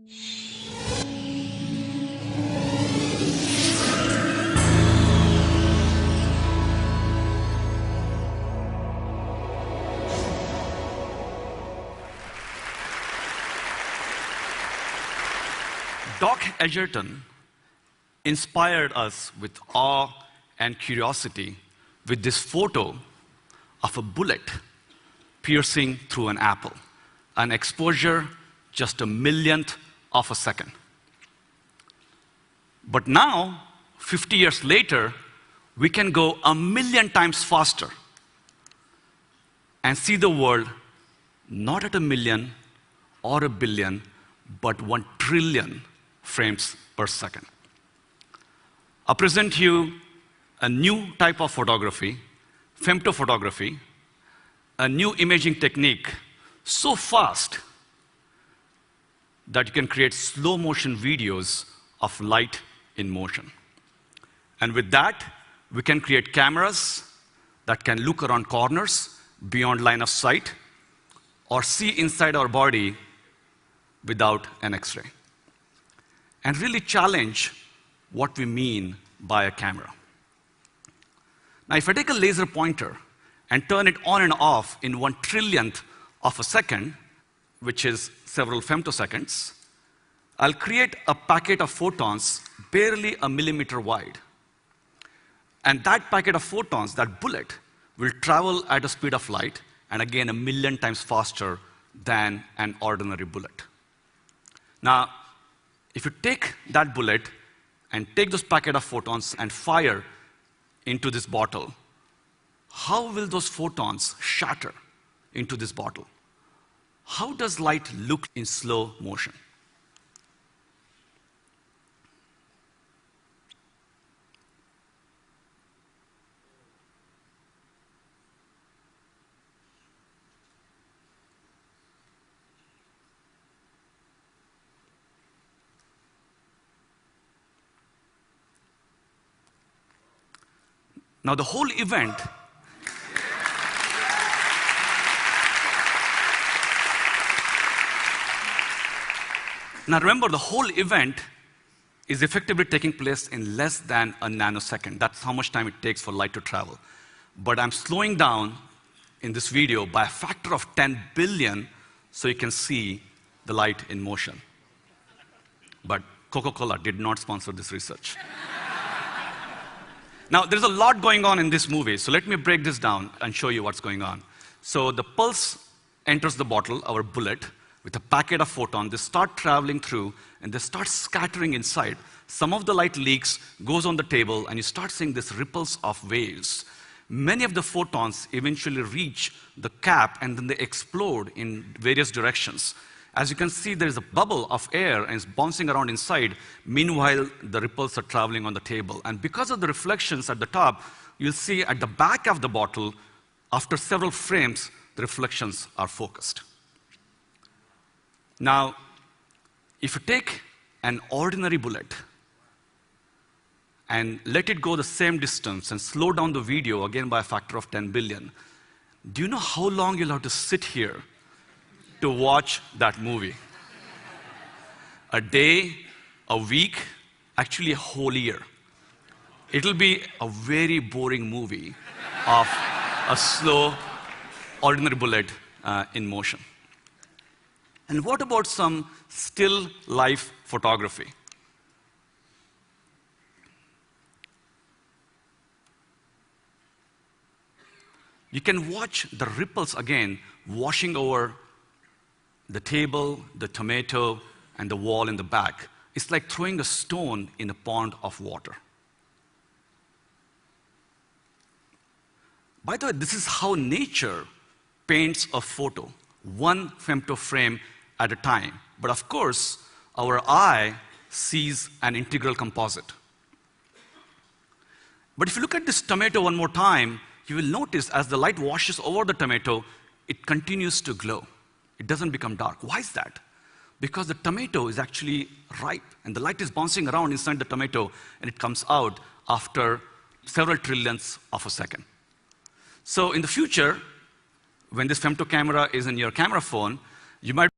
Doc Edgerton inspired us with awe and curiosity with this photo of a bullet piercing through an apple, an exposure just a millionth of a second. But now, 50 years later, we can go a million times faster and see the world not at a million or a billion, but 1 trillion frames per second. I present you a new type of photography, femtophotography, a new imaging technique so fast that you can create slow motion videos of light in motion. And with that, we can create cameras that can look around corners beyond line of sight or see inside our body without an X-ray, and really challenge what we mean by a camera. Now, if I take a laser pointer and turn it on and off in 1 trillionth of a second, which is several femtoseconds, I'll create a packet of photons barely a millimeter wide. And that packet of photons, that bullet, will travel at a speed of light, and again, a million times faster than an ordinary bullet. Now, if you take that bullet and take this packet of photons and fire into this bottle, how will those photons shatter into this bottle? How does light look in slow motion? Now, the whole event now remember, the whole event is effectively taking place in less than a nanosecond. That's how much time it takes for light to travel. But I'm slowing down in this video by a factor of 10 billion so you can see the light in motion. But Coca-Cola did not sponsor this research. Now, there's a lot going on in this movie, so let me break this down and show you what's going on. So the pulse enters the bottle, our bullet, with a packet of photons. They start traveling through, and they start scattering inside. Some of the light leaks, goes on the table, and you start seeing these ripples of waves. Many of the photons eventually reach the cap, and then they explode in various directions. As you can see, there is a bubble of air, and it's bouncing around inside. Meanwhile, the ripples are traveling on the table. And because of the reflections at the top, you'll see at the back of the bottle, after several frames, the reflections are focused. Now, if you take an ordinary bullet and let it go the same distance and slow down the video, again by a factor of 10 billion, do you know how long you'll have to sit here to watch that movie? A day, a week, actually a whole year. It'll be a very boring movie of a slow, ordinary bullet in motion. And what about some still life photography? You can watch the ripples again washing over the table, the tomato, and the wall in the back. It's like throwing a stone in a pond of water. By the way, this is how nature paints a photo, one femto frame at a time. But of course, our eye sees an integral composite. But if you look at this tomato one more time, you will notice as the light washes over the tomato, it continues to glow. It doesn't become dark. Why is that? Because the tomato is actually ripe, and the light is bouncing around inside the tomato, and it comes out after several trillionths of a second. So in the future, when this femto camera is in your camera phone, you might